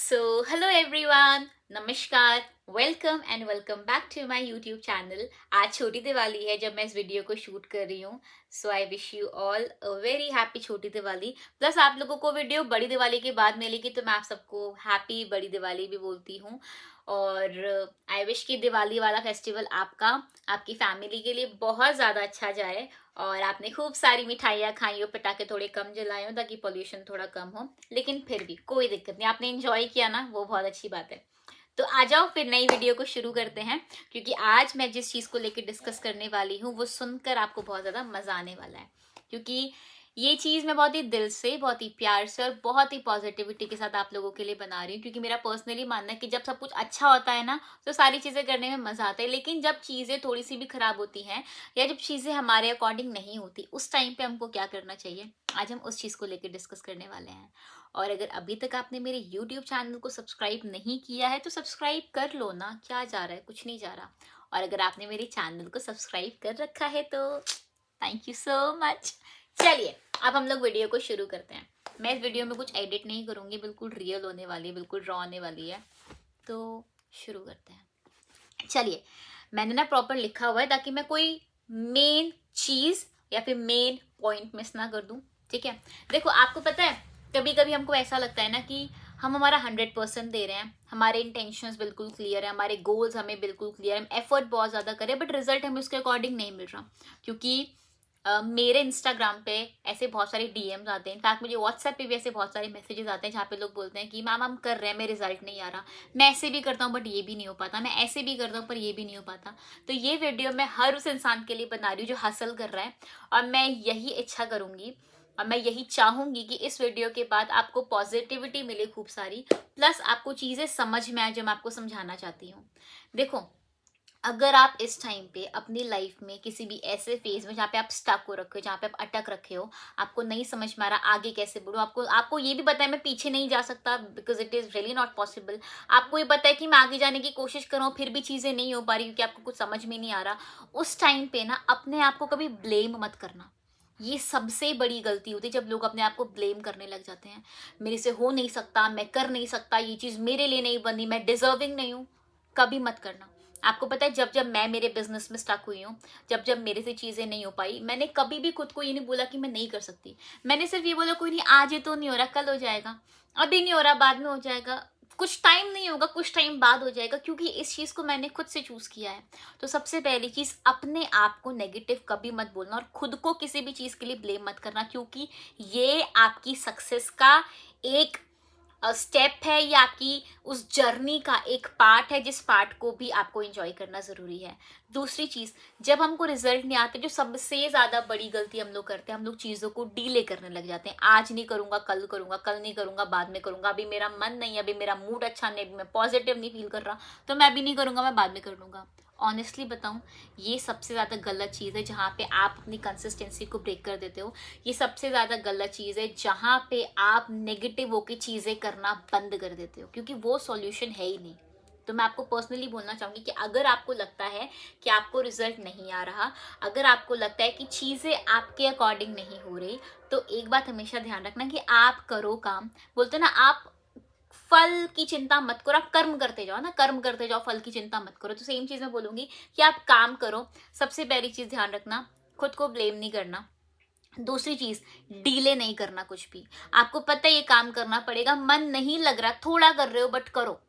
सो hello everyone, नमस्कार, welcome and welcome back to my YouTube channel. आज छोटी दिवाली है जब मैं इस वीडियो को शूट कर रही हूँ। So I wish you all a very happy छोटी दिवाली। प्लस आप लोगों को वीडियो बड़ी दिवाली के बाद मिलेगी तो मैं आप सबको हैप्पी बड़ी दिवाली भी बोलती हूँ। और आई विश कि दिवाली वाला फेस्टिवल आपका, आपकी फैमिली के लिए बहुत ज़्यादा अच्छा जाए और आपने खूब सारी मिठाइयाँ खाई हो, पटाखे थोड़े कम जलाए हो ताकि पोल्यूशन थोड़ा कम हो। लेकिन फिर भी कोई दिक्कत नहीं, आपने एंजॉय किया ना, वो बहुत अच्छी बात है। तो आ जाओ फिर नई वीडियो को शुरू करते हैं, क्योंकि आज मैं जिस चीज़ को लेकर डिस्कस करने वाली हूँ वो सुनकर आपको बहुत ज़्यादा मज़ा आने वाला है। क्योंकि ये चीज़ मैं बहुत ही दिल से, बहुत ही प्यार से और बहुत ही पॉजिटिविटी के साथ आप लोगों के लिए बना रही हूँ। क्योंकि मेरा पर्सनली मानना है कि जब सब कुछ अच्छा होता है ना, तो सारी चीज़ें करने में मज़ा आता है। लेकिन जब चीज़ें थोड़ी सी भी खराब होती हैं या जब चीज़ें हमारे अकॉर्डिंग नहीं होती, उस टाइम पे हमको क्या करना चाहिए, आज हम उस चीज़ को लेकर डिस्कस करने वाले हैं। और अगर अभी तक आपने मेरे यूट्यूब चैनल को सब्सक्राइब नहीं किया है तो सब्सक्राइब कर लो ना, क्या जा रहा है, कुछ नहीं जा रहा। और अगर आपने मेरे चैनल को सब्सक्राइब कर रखा है तो थैंक यू सो मच। चलिए अब हम लोग वीडियो को शुरू करते हैं। मैं इस वीडियो में कुछ एडिट नहीं करूंगी, बिल्कुल रियल होने वाली है, बिल्कुल रॉ होने वाली है। तो शुरू करते हैं। चलिए, मैंने ना प्रॉपर लिखा हुआ है ताकि मैं कोई मेन चीज या फिर मेन पॉइंट मिस ना कर दूं। ठीक है, देखो आपको पता है कभी कभी हमको ऐसा लगता है ना कि हम हमारा 100% दे रहे हैं, हमारे इंटेंशंस बिल्कुल क्लियर है, हमारे गोल्स हमें बिल्कुल क्लियर है, हम एफर्ट बहुत ज्यादा करें बट रिजल्ट हमें उसके अकॉर्डिंग नहीं मिल रहा। क्योंकि मेरे इंस्टाग्राम पे ऐसे बहुत सारे डीएम्स आते हैं, इनफैक्ट मुझे व्हाट्सएप पे भी ऐसे बहुत सारे मैसेजेस आते हैं जहाँ पे लोग बोलते हैं कि मैम हम कर रहे हैं, मेरे रिजल्ट नहीं आ रहा, मैं ऐसे भी करता हूँ बट ये भी नहीं हो पाता, मैं ऐसे भी करता हूँ पर ये भी नहीं हो पाता। तो ये वीडियो मैं हर उस इंसान के लिए बना रही हूँ जो हासिल कर रहा है। और मैं यही इच्छा करूंगी और मैं यही चाहूंगी कि इस वीडियो के बाद आपको पॉजिटिविटी मिले खूब सारी, प्लस आपको चीजें समझ में आए जो मैं आपको समझाना चाहती हूँ। देखो, अगर आप इस टाइम पे अपनी लाइफ में किसी भी ऐसे फेज में जहाँ पे आप स्टक हो रखे हो, जहाँ पे आप अटक रखे हो, आपको नहीं समझ में आ रहा आगे कैसे बढ़ूं, आपको आपको ये भी पता है मैं पीछे नहीं जा सकता because it is really not possible, आपको ये पता है कि मैं आगे जाने की कोशिश कर रहा हूँ फिर भी चीजें नहीं हो पा रही क्योंकि आपको कुछ समझ में नहीं आ रहा, उस टाइम पे ना अपने आप को कभी ब्लेम मत करना। ये सबसे बड़ी गलती होती है जब लोग अपने आप को ब्लेम करने लग जाते हैं। मेरे से हो नहीं सकता, मैं कर नहीं सकता, ये चीज मेरे लिए नहीं बनी, मैं डिजर्विंग नहीं हूँ, कभी मत करना। आपको पता है जब जब मैं मेरे बिजनेस में स्टक हुई हूँ, जब जब मेरे से चीजें नहीं हो पाई, मैंने कभी भी खुद को ये नहीं बोला कि मैं नहीं कर सकती। मैंने सिर्फ ये बोला कोई नहीं, आज ये तो नहीं हो रहा, कल हो जाएगा, अभी नहीं हो रहा, बाद में हो जाएगा, कुछ टाइम नहीं होगा, कुछ टाइम बाद हो जाएगा, क्योंकि इस चीज को मैंने खुद से चूज किया है। तो सबसे पहली चीज, अपने आप को नेगेटिव कभी मत बोलना और खुद को किसी भी चीज के लिए ब्लेम मत करना, क्योंकि ये आपकी सक्सेस का एक स्टेप है, ये आपकी उस जर्नी का एक पार्ट है जिस पार्ट को भी आपको एंजॉय करना जरूरी है। दूसरी चीज, जब हमको रिजल्ट नहीं आते, जो सबसे ज्यादा बड़ी गलती हम लोग करते हैं, हम लोग चीजों को डीले करने लग जाते हैं। आज नहीं करूंगा, कल करूंगा, कल नहीं करूंगा, बाद में करूंगा, अभी मेरा मन नहीं है, अभी मेरा मूड अच्छा नहीं, अभी मैं पॉजिटिव नहीं फील कर रहा, तो मैं अभी नहीं करूंगा, मैं बाद में कर लूंगा। ऑनेस्टली बताऊं, ये सबसे ज्यादा गलत चीज है जहां पे आप अपनी कंसिस्टेंसी को ब्रेक कर देते हो। ये सबसे ज्यादा गलत चीज है जहां पे आप नेगेटिव होकर चीजें करना बंद कर देते हो, क्योंकि वो सॉल्यूशन है ही नहीं। तो मैं आपको पर्सनली बोलना चाहूंगी कि अगर आपको लगता है कि आपको रिजल्ट नहीं आ रहा, अगर आपको लगता है कि चीजें आपके अकॉर्डिंग नहीं हो रही, तो एक बात हमेशा ध्यान रखना कि आप करो काम। बोलते ना, आप फल की चिंता मत करो, आप कर्म करते जाओ ना, कर्म करते जाओ, फल की चिंता मत करो। तो सेम चीज मैं बोलूंगी कि आप काम करो। सबसे पहली चीज ध्यान रखना, खुद को ब्लेम नहीं करना। दूसरी चीज, डीले नहीं करना कुछ भी। आपको पता है ये काम करना पड़ेगा, मन नहीं लग रहा, थोड़ा कर रहे हो बट करो।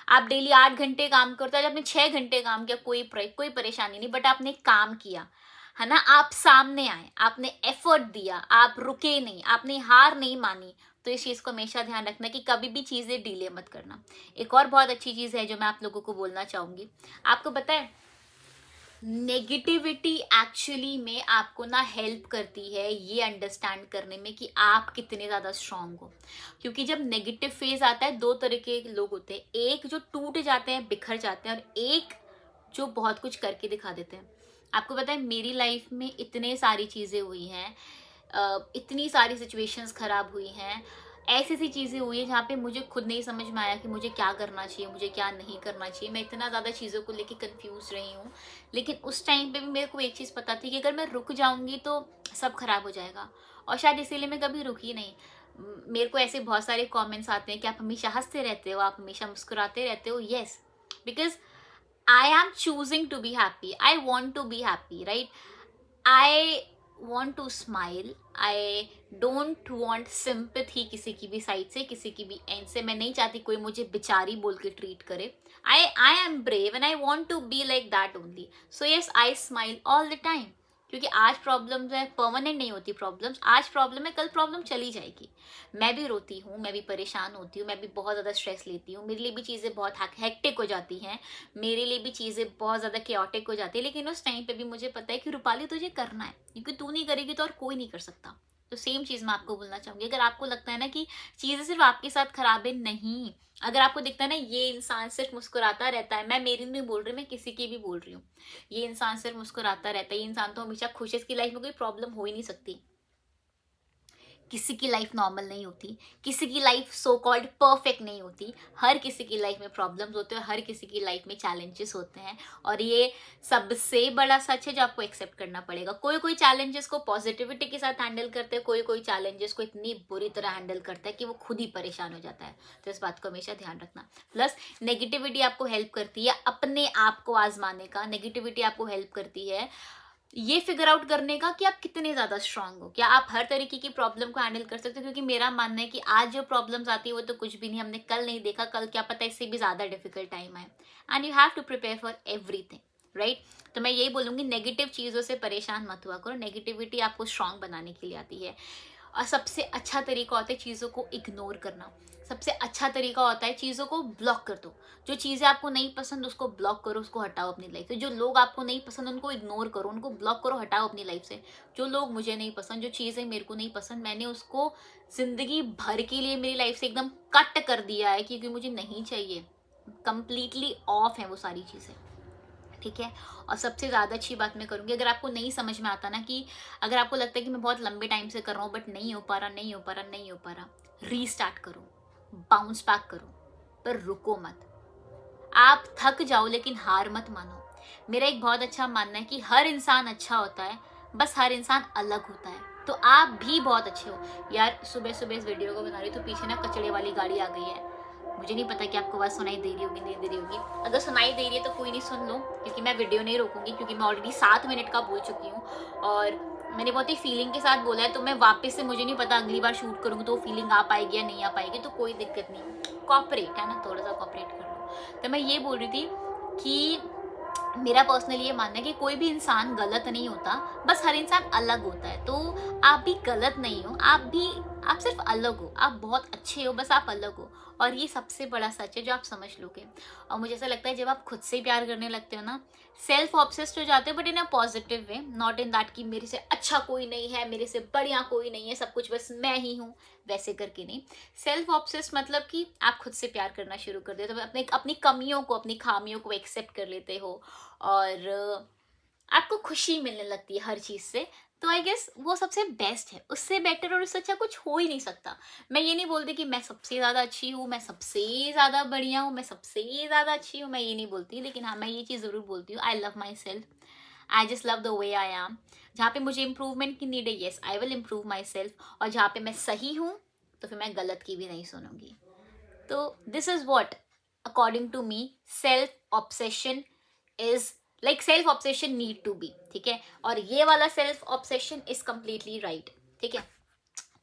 आप डेली 8 घंटे काम करते हो, आज आपने 6 घंटे काम किया, कोई परेशानी नहीं, बट आपने काम किया है ना, आप सामने आए, आपने एफर्ट दिया, आप रुके नहीं, आपने हार नहीं मानी। तो इस चीज को हमेशा ध्यान रखना कि कभी भी चीजें डिले मत करना। एक और बहुत अच्छी चीज है जो मैं आप लोगों को बोलना चाहूंगी, आपको पता है नेगेटिविटी एक्चुअली में आपको ना हेल्प करती है ये अंडरस्टैंड करने में कि आप कितने ज़्यादा स्ट्रांग हो। क्योंकि जब नेगेटिव फेज आता है, दो तरह के लोग होते हैं, एक जो टूट जाते हैं, बिखर जाते हैं, और एक जो बहुत कुछ करके दिखा देते हैं। आपको पता है मेरी लाइफ में इतने सारी चीज़ें हुई हैं, इतनी सारी सिचुएशंस खराब हुई हैं, ऐसी ऐसी चीज़ें हुई है जहाँ पे मुझे खुद नहीं समझ में आया कि मुझे क्या करना चाहिए, मुझे क्या नहीं करना चाहिए, मैं इतना ज़्यादा चीज़ों को लेके कंफ्यूज रही हूँ। लेकिन उस टाइम पे भी मेरे को एक चीज़ पता थी कि अगर मैं रुक जाऊंगी तो सब खराब हो जाएगा, और शायद इसीलिए मैं कभी रुकी नहीं। मेरे को ऐसे बहुत सारे कमेंट्स आते हैं कि आप हमेशा हंसते रहते हो, आप हमेशा मुस्कुराते रहते हो. Yes, because I am choosing to be happy. I want to be happy, right? I want to smile. I don't want sympathy किसी की भी साइड से, किसी की भी एंड से. मैं नहीं चाहती कोई मुझे बेचारी बोल के ट्रीट करे. I am brave and I want to be like that only. So yes, I smile all the time. क्योंकि आज प्रॉब्लम्स है, परमानेंट नहीं होती प्रॉब्लम्स. आज प्रॉब्लम है, कल प्रॉब्लम चली जाएगी. मैं भी रोती हूँ, मैं भी परेशान होती हूँ, मैं भी बहुत ज़्यादा स्ट्रेस लेती हूँ. मेरे लिए भी चीज़ें बहुत हेक्टिक हो जाती हैं, मेरे लिए भी चीज़ें बहुत ज़्यादा केओटिक हो जाती है. लेकिन उस टाइम पे भी मुझे पता है कि रूपाली तुझे करना है, क्योंकि तू नहीं करेगी तो और कोई नहीं कर सकता. तो सेम चीज़ मैं आपको बोलना चाहूँगी. अगर आपको लगता है ना कि चीज़ें सिर्फ आपके साथ खराब है, नहीं. अगर आपको दिखता है ना ये इंसान सिर्फ मुस्कुराता रहता है, मैं मेरी नहीं बोल रही, मैं किसी की भी बोल रही हूँ, ये इंसान सिर्फ मुस्कुराता रहता है, ये इंसान तो हमेशा खुश है, इसकी लाइफ में कोई प्रॉब्लम हो ही नहीं सकती. किसी की लाइफ नॉर्मल नहीं होती, किसी की लाइफ सो कॉल्ड परफेक्ट नहीं होती. हर किसी की लाइफ में प्रॉब्लम्स होते हैं, हर किसी की लाइफ में चैलेंजेस होते हैं. और ये सबसे बड़ा सच है जो आपको एक्सेप्ट करना पड़ेगा. कोई कोई चैलेंजेस को पॉजिटिविटी के साथ हैंडल करते हैं, कोई कोई चैलेंजेस को इतनी बुरी तरह हैंडल करता है कि वो खुद ही परेशान हो जाता है. तो इस बात को हमेशा ध्यान रखना. प्लस नेगेटिविटी आपको हेल्प करती है अपने आप को आजमाने का. नेगेटिविटी आपको हेल्प करती है ये फिगर आउट करने का कि आप कितने ज्यादा स्ट्रांग हो, क्या आप हर तरीके की प्रॉब्लम को हैंडल कर सकते हो. क्योंकि मेरा मानना है कि आज जो प्रॉब्लम्स आती है वो तो कुछ भी नहीं, हमने कल नहीं देखा, कल क्या पता इससे भी ज्यादा डिफिकल्ट टाइम आए. And you have to prepare for everything, right. तो मैं यही बोलूंगी, नेगेटिव चीजों से परेशान मत हुआ करो. नेगेटिविटी आपको स्ट्रांग बनाने के लिए आती है. और सबसे अच्छा तरीका होता है चीज़ों को इग्नोर करना. सबसे अच्छा तरीका होता है चीज़ों को ब्लॉक कर दो. जो चीज़ें आपको नहीं पसंद उसको ब्लॉक करो, उसको हटाओ अपनी लाइफ से. जो लोग आपको नहीं पसंद उनको इग्नोर करो, उनको ब्लॉक करो, हटाओ अपनी लाइफ से. जो लोग मुझे नहीं पसंद, जो चीज़ें मेरे को नहीं पसंद, मैंने उसको जिंदगी भर के लिए मेरी लाइफ से एकदम कट कर दिया है, क्योंकि मुझे नहीं चाहिए. कंप्लीटली ऑफ है वो सारी चीज़ें, ठीक है. और सबसे ज़्यादा अच्छी बात मैं करूँगी, अगर आपको नहीं समझ में आता ना, कि अगर आपको लगता है कि मैं बहुत लंबे टाइम से कर रहा हूँ बट नहीं हो पा रहा, नहीं हो पा रहा, नहीं हो पा रहा, रीस्टार्ट करो, बाउंस बैक करो, पर रुको मत. आप थक जाओ लेकिन हार मत मानो. मेरा एक बहुत अच्छा मानना है कि हर इंसान अच्छा होता है, बस हर इंसान अलग होता है. तो आप भी बहुत अच्छे हो. यार सुबह सुबह इस वीडियो को बना रही तो पीछे ना कचड़े वाली गाड़ी आ गई है. मुझे नहीं पता कि आपको आवाज़ सुनाई दे रही होगी, नहीं दे रही होगी. अगर सुनाई दे रही है तो कोई नहीं, सुन लो, क्योंकि मैं वीडियो नहीं रोकूंगी, क्योंकि मैं ऑलरेडी 7 मिनट का बोल चुकी हूँ. और मैंने बहुत ही फीलिंग के साथ बोला है, तो मैं वापस से, मुझे नहीं पता अगली बार शूट करूँगी तो फीलिंग आ पाएगी या नहीं आ पाएगी, तो कोई दिक्कत नहीं. कॉपरेट है ना, थोड़ा सा कॉपरेट कर लो. तो मैं ये बोल रही थी कि मेरा पर्सनली ये मानना है कि कोई भी इंसान गलत नहीं होता, बस हर इंसान अलग होता है. तो आप भी गलत नहीं हो, आप सिर्फ अलग हो. आप बहुत अच्छे हो, बस आप अलग हो. और ये सबसे बड़ा सच है जो आप समझ लोगे. और मुझे ऐसा लगता है जब आप खुद से प्यार करने लगते हो ना, सेल्फ ऑब्सेस्ड हो जाते हो, but in a positive way, not in that कि मेरे से अच्छा कोई नहीं है, मेरे से बढ़िया कोई नहीं है, सब कुछ बस मैं ही हूँ, वैसे करके नहीं. सेल्फ ऑब्सेस्ड मतलब कि आप खुद से प्यार करना शुरू कर देते हो, अपने अपनी कमियों को, अपनी खामियों को एक्सेप्ट कर लेते हो, और आपको खुशी मिलने लगती है हर चीज़ से. तो आई गेस वो सबसे बेस्ट है. उससे बेटर और उससे अच्छा कुछ हो ही नहीं सकता. मैं ये नहीं बोलती कि मैं सबसे ज़्यादा अच्छी हूँ, मैं सबसे ज़्यादा बढ़िया हूँ, मैं सबसे ज़्यादा अच्छी हूँ, मैं ये नहीं बोलती. लेकिन हाँ, मैं ये चीज़ ज़रूर बोलती हूँ, आई love my self. I just love the way I am. जहाँ पे मुझे इम्प्रूवमेंट की नीड है, yes I will improve my self. और जहाँ पे मैं सही हूँ तो फिर मैं गलत की भी नहीं सुनूंगी. तो this is what according to me self obsession is, like self obsession need to be, ठीक है. और ये वाला self obsession is completely right, ठीक है.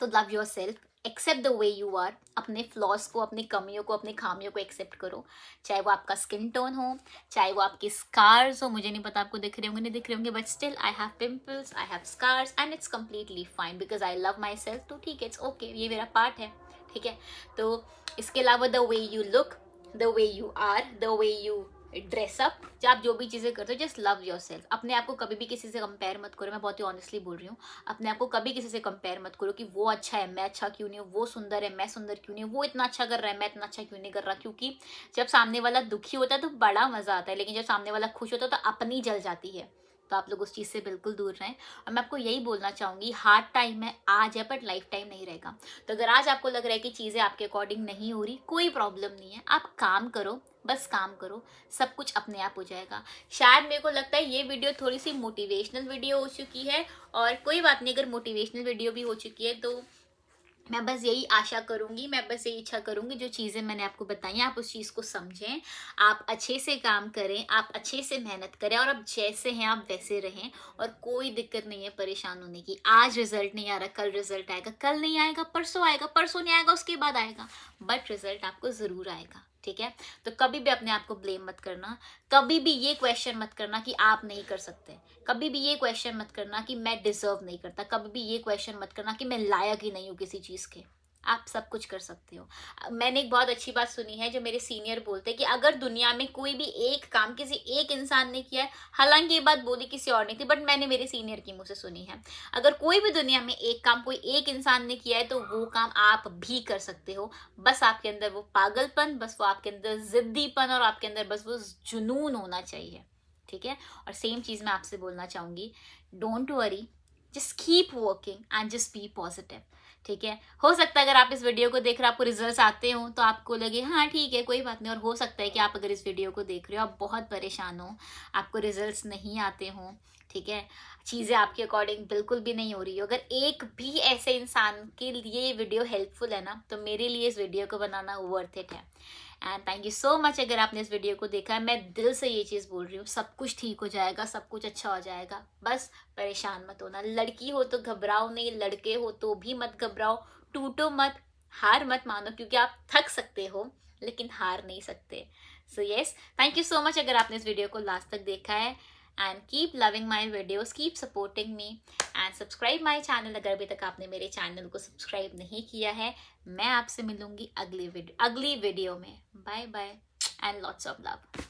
तो love your self, accept the way you are. अपने फ्लॉज को, अपनी कमियों को, अपनी खामियों को एक्सेप्ट करो. चाहे वो आपका स्किन टोन हो, चाहे वो आपके स्कार्स हो, मुझे नहीं पता आपको दिख रहे होंगे नहीं दिख रहे होंगे, but still I have pimples, I have scars, and it's completely fine because I love my self. तो ठीक है, इट्स ओके, ये मेरा पार्ट है, ठीक है. तो इसके अलावा the way you look, the way you are, the way you dress up, जब आप जो भी चीज़ें करते हो, जस्ट लव योर सेल्फ. अपने आप को कभी भी किसी से कंपेयर मत करो. मैं बहुत ही ऑनेस्टली बोल रही हूँ, अपने आप को कभी किसी से कंपेयर मत करो कि वो अच्छा है, मैं अच्छा क्यों नहीं हूँ, वो सुंदर है, मैं सुंदर क्यों नहीं हूँ, वो इतना अच्छा कर रहा है, मैं इतना अच्छा क्यों नहीं कर रहा. क्योंकि जब सामने वाला दुखी होता है तो बड़ा मजा आता है, लेकिन जब सामने वाला खुश होता है तो अपनी जल जाती है. तो आप लोग उस चीज़ से बिल्कुल दूर रहें. और मैं आपको यही बोलना चाहूँगी, हार्ड टाइम है आज है, बट लाइफ टाइम नहीं रहेगा. तो अगर आज आपको लग रहा है कि चीज़ें आपके अकॉर्डिंग नहीं हो रही, कोई प्रॉब्लम नहीं है, आप काम करो, बस काम करो, सब कुछ अपने आप हो जाएगा. शायद मेरे को लगता है ये वीडियो थोड़ी सी मोटिवेशनल वीडियो हो चुकी है, और कोई बात नहीं, अगर मोटिवेशनल वीडियो भी हो चुकी है तो मैं बस यही आशा करूँगी, मैं बस यही इच्छा करूँगी, जो चीज़ें मैंने आपको बताई हैं, आप उस चीज़ को समझें, आप अच्छे से काम करें, आप अच्छे से मेहनत करें और आप जैसे हैं, आप वैसे रहें और कोई दिक्कत नहीं है परेशान होने की। आज रिज़ल्ट नहीं आ रहा, कल रिज़ल्ट आएगा, कल नहीं आएगा, परसों नहीं आएगा, उसके बाद आएगा, बट रिज़ल्ट आपको ज़रूर आएगा, ठीक है? तो कभी भी अपने आप को ब्लेम मत करना, कभी भी ये क्वेश्चन मत करना कि आप नहीं कर सकते, कभी भी ये क्वेश्चन मत करना कि मैं डिजर्व नहीं करता, कभी भी ये क्वेश्चन मत करना कि मैं लायक ही नहीं हूँ किसी चीज़ के। आप सब कुछ कर सकते हो। मैंने एक बहुत अच्छी बात सुनी है, जो मेरे सीनियर बोलते हैं कि अगर दुनिया में कोई भी एक काम किसी एक इंसान ने किया है, हालांकि ये बात बोली किसी और ने थी, बट मैंने मेरे सीनियर की मुंह से सुनी है, अगर कोई भी दुनिया में एक काम कोई एक इंसान ने किया है तो वो काम आप भी कर सकते हो। बस आपके अंदर वो पागलपन, बस वो आपके अंदर जिद्दीपन और आपके अंदर बस वो जुनून होना चाहिए, ठीक है? और सेम चीज़ मैं आपसे बोलना चाहूँगी, don't worry, just keep working and just be positive, ठीक है? हो सकता है अगर आप इस वीडियो को देख रहे हो, आपको रिजल्ट्स आते हो तो आपको लगे हाँ ठीक है कोई बात नहीं, और हो सकता है कि आप अगर इस वीडियो को देख रहे हो आप बहुत परेशान हो, आपको रिजल्ट्स नहीं आते हों, ठीक है? चीज़ें आपके अकॉर्डिंग बिल्कुल भी नहीं हो रही हो, अगर एक भी ऐसे इंसान के लिए ये वीडियो हेल्पफुल है ना, तो मेरे लिए इस वीडियो को बनाना वर्थ इट है। And thank you so much अगर आपने इस वीडियो को देखा है। मैं दिल से ये चीज़ बोल रही हूँ, सब कुछ ठीक हो जाएगा, सब कुछ अच्छा हो जाएगा, बस परेशान मत होना। लड़की हो तो घबराओ नहीं, लड़के हो तो भी मत घबराओ, टूटो मत, हार मत मानो, क्योंकि आप थक सकते हो लेकिन हार नहीं सकते। So yes, thank you so much अगर आपने इस वीडियो को लास्ट तक देखा है। And keep loving my videos, keep supporting me and subscribe my channel अगर अभी तक आपने मेरे चैनल को सब्सक्राइब नहीं किया है। मैं आपसे मिलूंगी अगली वीडियो में। Bye bye and lots of love.